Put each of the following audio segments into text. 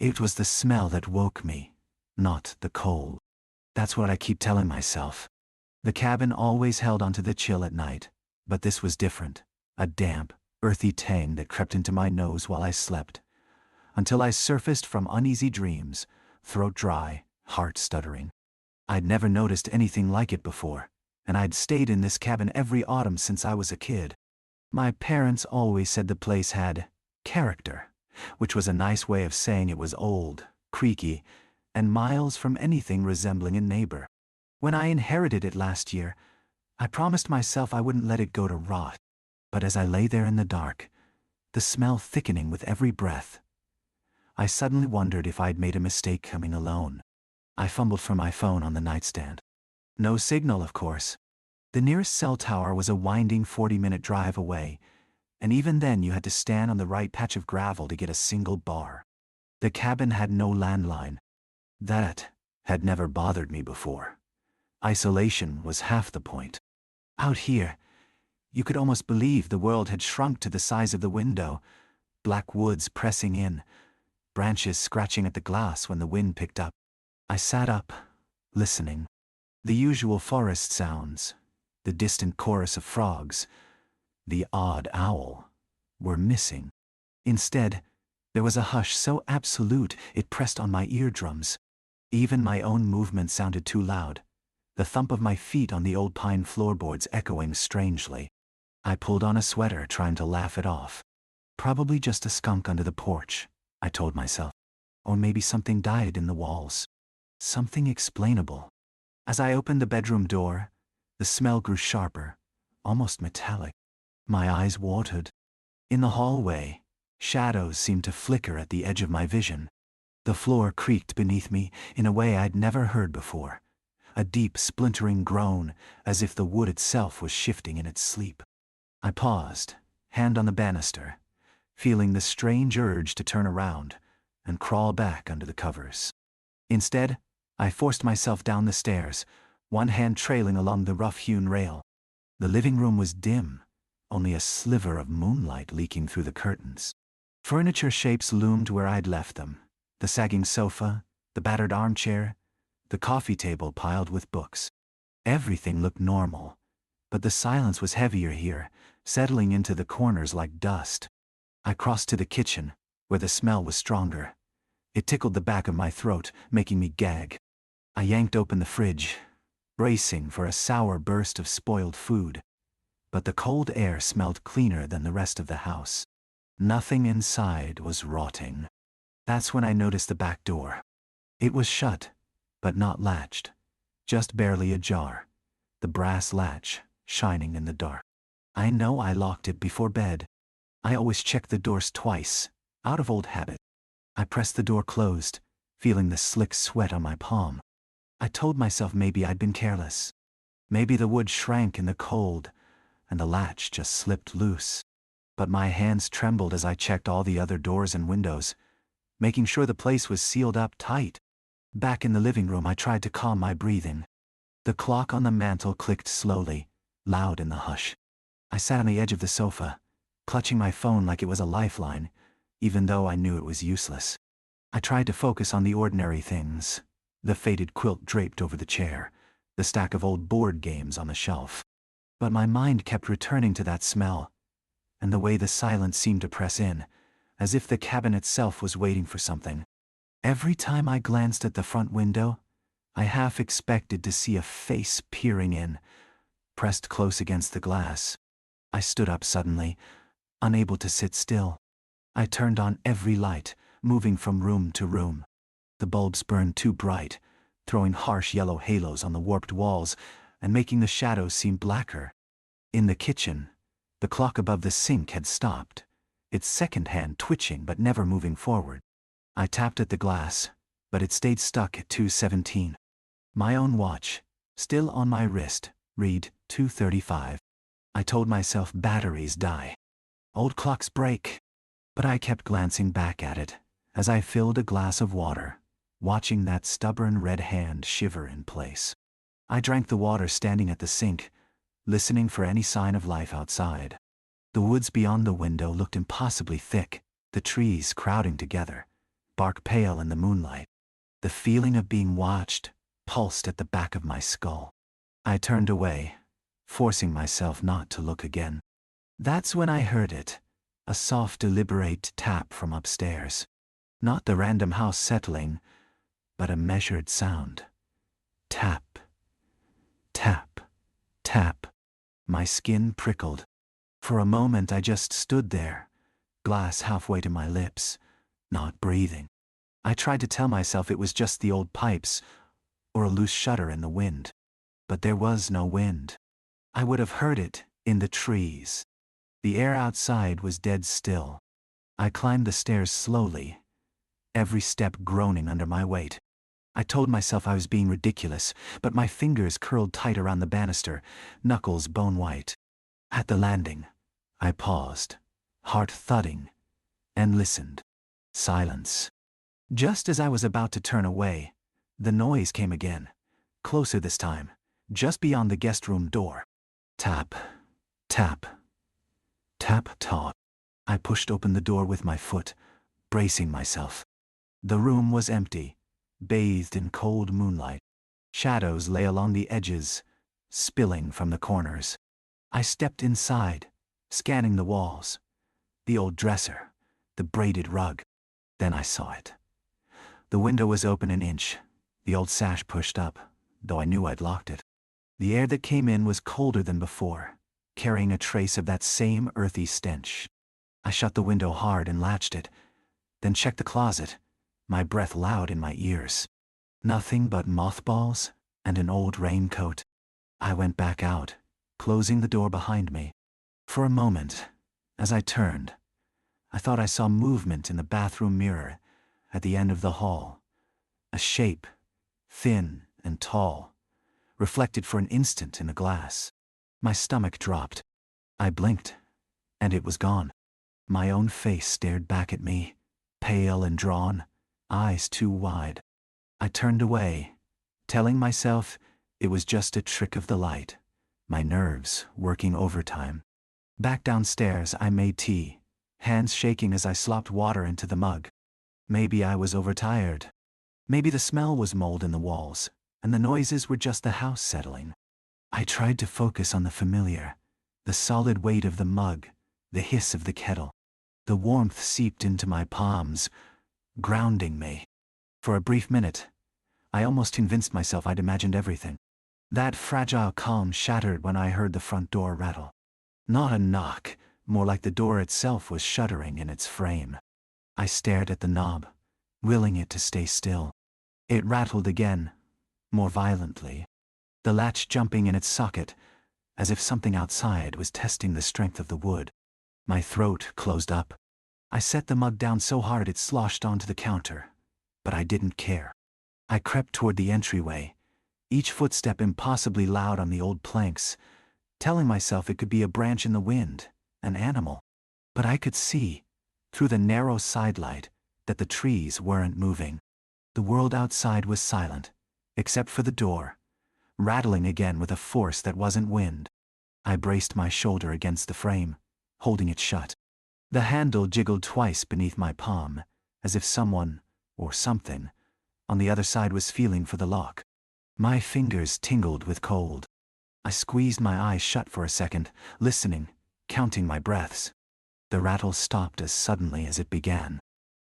It was the smell that woke me, not the cold. That's what I keep telling myself. The cabin always held onto the chill at night, but this was different. A damp, earthy tang that crept into my nose while I slept, until I surfaced from uneasy dreams, throat dry, heart stuttering. I'd never noticed anything like it before, and I'd stayed in this cabin every autumn since I was a kid. My parents always said the place had character, which was a nice way of saying it was old, creaky, and miles from anything resembling a neighbor. When I inherited it last year, I promised myself I wouldn't let it go to rot. But as I lay there in the dark, the smell thickening with every breath, I suddenly wondered if I'd made a mistake coming alone. I fumbled for my phone on the nightstand. No signal, of course. The nearest cell tower was a winding 40-minute drive away, and even then you had to stand on the right patch of gravel to get a single bar. The cabin had no landline. That had never bothered me before. Isolation was half the point. Out here, you could almost believe the world had shrunk to the size of the window, black woods pressing in, branches scratching at the glass when the wind picked up. I sat up, listening. The usual forest sounds, the distant chorus of frogs, the odd owl, were missing. Instead, there was a hush so absolute it pressed on my eardrums. Even my own movement sounded too loud, the thump of my feet on the old pine floorboards echoing strangely. I pulled on a sweater, trying to laugh it off. Probably just a skunk under the porch, I told myself. Or maybe something died in the walls. Something explainable. As I opened the bedroom door, the smell grew sharper, almost metallic. My eyes watered. In the hallway, shadows seemed to flicker at the edge of my vision. The floor creaked beneath me in a way I'd never heard before. A deep, splintering groan, as if the wood itself was shifting in its sleep. I paused, hand on the banister, feeling the strange urge to turn around and crawl back under the covers. Instead, I forced myself down the stairs, one hand trailing along the rough-hewn rail. The living room was dim, only a sliver of moonlight leaking through the curtains. Furniture shapes loomed where I'd left them. The sagging sofa, the battered armchair, the coffee table piled with books. Everything looked normal, but the silence was heavier here, settling into the corners like dust. I crossed to the kitchen, where the smell was stronger. It tickled the back of my throat, making me gag. I yanked open the fridge, bracing for a sour burst of spoiled food. But the cold air smelled cleaner than the rest of the house. Nothing inside was rotting. That's when I noticed the back door. It was shut, but not latched, just barely ajar, the brass latch shining in the dark. I know I locked it before bed. I always check the doors twice, out of old habit. I pressed the door closed, feeling the slick sweat on my palm. I told myself maybe I'd been careless. Maybe the wood shrank in the cold, and the latch just slipped loose. But my hands trembled as I checked all the other doors and windows, making sure the place was sealed up tight. Back in the living room, I tried to calm my breathing. The clock on the mantel clicked slowly, loud in the hush. I sat on the edge of the sofa, clutching my phone like it was a lifeline, even though I knew it was useless. I tried to focus on the ordinary things, the faded quilt draped over the chair, the stack of old board games on the shelf. But my mind kept returning to that smell, and the way the silence seemed to press in, as if the cabin itself was waiting for something. Every time I glanced at the front window, I half expected to see a face peering in, pressed close against the glass. I stood up suddenly, unable to sit still. I turned on every light, moving from room to room. The bulbs burned too bright, throwing harsh yellow halos on the warped walls and making the shadows seem blacker. In the kitchen, the clock above the sink had stopped, its second hand twitching but never moving forward. I tapped at the glass, but it stayed stuck at 2:17. My own watch, still on my wrist, read 2:35. I told myself batteries die. Old clocks break. But I kept glancing back at it as I filled a glass of water, watching that stubborn red hand shiver in place. I drank the water standing at the sink, listening for any sign of life outside. The woods beyond the window looked impossibly thick, the trees crowding together, bark pale in the moonlight. The feeling of being watched pulsed at the back of my skull. I turned away, forcing myself not to look again. That's when I heard it, a soft, deliberate tap from upstairs. Not the random house settling, but a measured sound. Tap, tap, tap. My skin prickled. For a moment I just stood there, glass halfway to my lips, not breathing. I tried to tell myself it was just the old pipes, or a loose shutter in the wind. But there was no wind. I would have heard it in the trees. The air outside was dead still. I climbed the stairs slowly, every step groaning under my weight. I told myself I was being ridiculous, but my fingers curled tight around the banister, knuckles bone white. At the landing, I paused, heart thudding, and listened. Silence. Just as I was about to turn away, the noise came again, closer this time, just beyond the guest room door. Tap, tap, tap, tap. I pushed open the door with my foot, bracing myself. The room was empty, bathed in cold moonlight. Shadows lay along the edges, spilling from the corners. I stepped inside, scanning the walls, the old dresser, the braided rug. Then I saw it. The window was open an inch, the old sash pushed up, though I knew I'd locked it. The air that came in was colder than before, carrying a trace of that same earthy stench. I shut the window hard and latched it, then checked the closet, my breath loud in my ears. Nothing but mothballs and an old raincoat. I went back out, closing the door behind me. For a moment, as I turned, I thought I saw movement in the bathroom mirror at the end of the hall. A shape, thin and tall, reflected for an instant in the glass. My stomach dropped. I blinked, and it was gone. My own face stared back at me, pale and drawn, eyes too wide. I turned away, telling myself it was just a trick of the light, my nerves working overtime. Back downstairs, I made tea, hands shaking as I slopped water into the mug. Maybe I was overtired. Maybe the smell was mold in the walls, and the noises were just the house settling. I tried to focus on the familiar, the solid weight of the mug, the hiss of the kettle. The warmth seeped into my palms, grounding me. For a brief minute, I almost convinced myself I'd imagined everything. That fragile calm shattered when I heard the front door rattle. Not a knock, more like the door itself was shuddering in its frame. I stared at the knob, willing it to stay still. It rattled again, more violently, the latch jumping in its socket, as if something outside was testing the strength of the wood. My throat closed up. I set the mug down so hard it sloshed onto the counter, but I didn't care. I crept toward the entryway, each footstep impossibly loud on the old planks, telling myself it could be a branch in the wind, an animal. But I could see, through the narrow sidelight, that the trees weren't moving. The world outside was silent, except for the door, rattling again with a force that wasn't wind. I braced my shoulder against the frame, holding it shut. The handle jiggled twice beneath my palm, as if someone, or something, on the other side was feeling for the lock. My fingers tingled with cold. I squeezed my eyes shut for a second, listening, counting my breaths. The rattle stopped as suddenly as it began.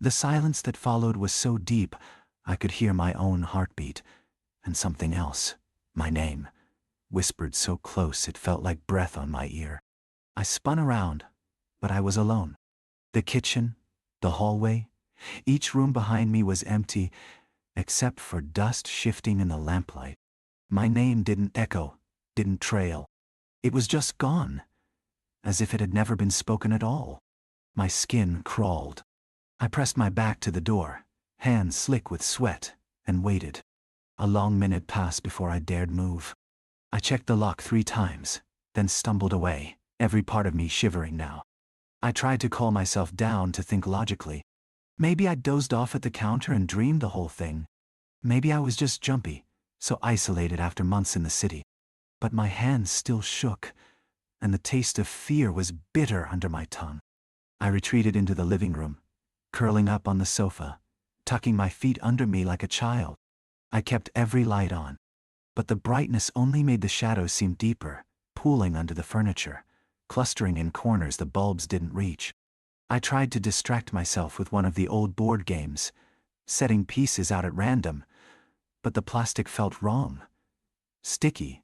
The silence that followed was so deep, I could hear my own heartbeat, and something else, my name, whispered so close it felt like breath on my ear. I spun around, but I was alone. The kitchen, the hallway, each room behind me was empty, except for dust shifting in the lamplight. My name didn't echo, didn't trail. It was just gone, as if it had never been spoken at all. My skin crawled. I pressed my back to the door, hands slick with sweat, and waited. A long minute passed before I dared move. I checked the lock 3 times, then stumbled away, every part of me shivering now. I tried to calm myself down to think logically. Maybe I'd dozed off at the counter and dreamed the whole thing. Maybe I was just jumpy, so isolated after months in the city. But my hands still shook, and the taste of fear was bitter under my tongue. I retreated into the living room, curling up on the sofa, tucking my feet under me like a child. I kept every light on. But the brightness only made the shadows seem deeper, pooling under the furniture, clustering in corners the bulbs didn't reach. I tried to distract myself with one of the old board games, setting pieces out at random, but the plastic felt wrong. Sticky,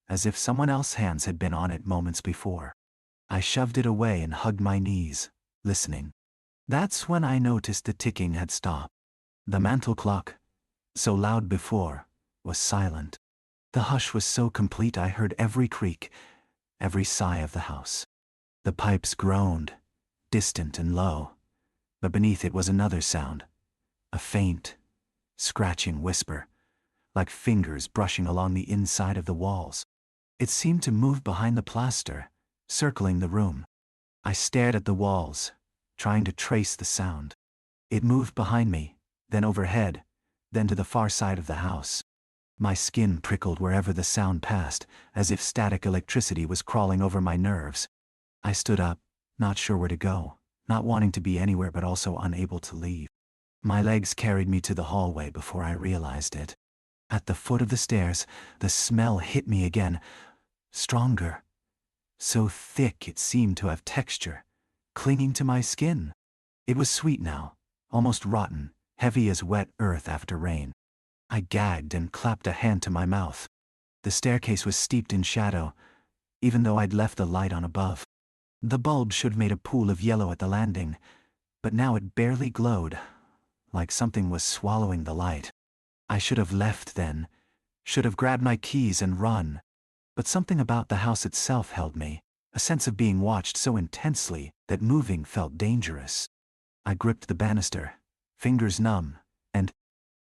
as if someone else's hands had been on it moments before. I shoved it away and hugged my knees, listening. That's when I noticed the ticking had stopped. The mantel clock, so loud before, was silent. The hush was so complete I heard every creak, every sigh of the house. The pipes groaned, distant and low, but beneath it was another sound, a faint, scratching whisper, like fingers brushing along the inside of the walls. It seemed to move behind the plaster, circling the room. I stared at the walls, trying to trace the sound. It moved behind me, then overhead, then to the far side of the house. My skin prickled wherever the sound passed, as if static electricity was crawling over my nerves. I stood up, not sure where to go, not wanting to be anywhere but also unable to leave. My legs carried me to the hallway before I realized it. At the foot of the stairs, the smell hit me again, stronger, so thick it seemed to have texture, clinging to my skin. It was sweet now, almost rotten, heavy as wet earth after rain. I gagged and clapped a hand to my mouth. The staircase was steeped in shadow, even though I'd left the light on above. The bulb should have made a pool of yellow at the landing, but now it barely glowed, like something was swallowing the light. I should have left then, should have grabbed my keys and run. But something about the house itself held me, a sense of being watched so intensely that moving felt dangerous. I gripped the banister, fingers numb,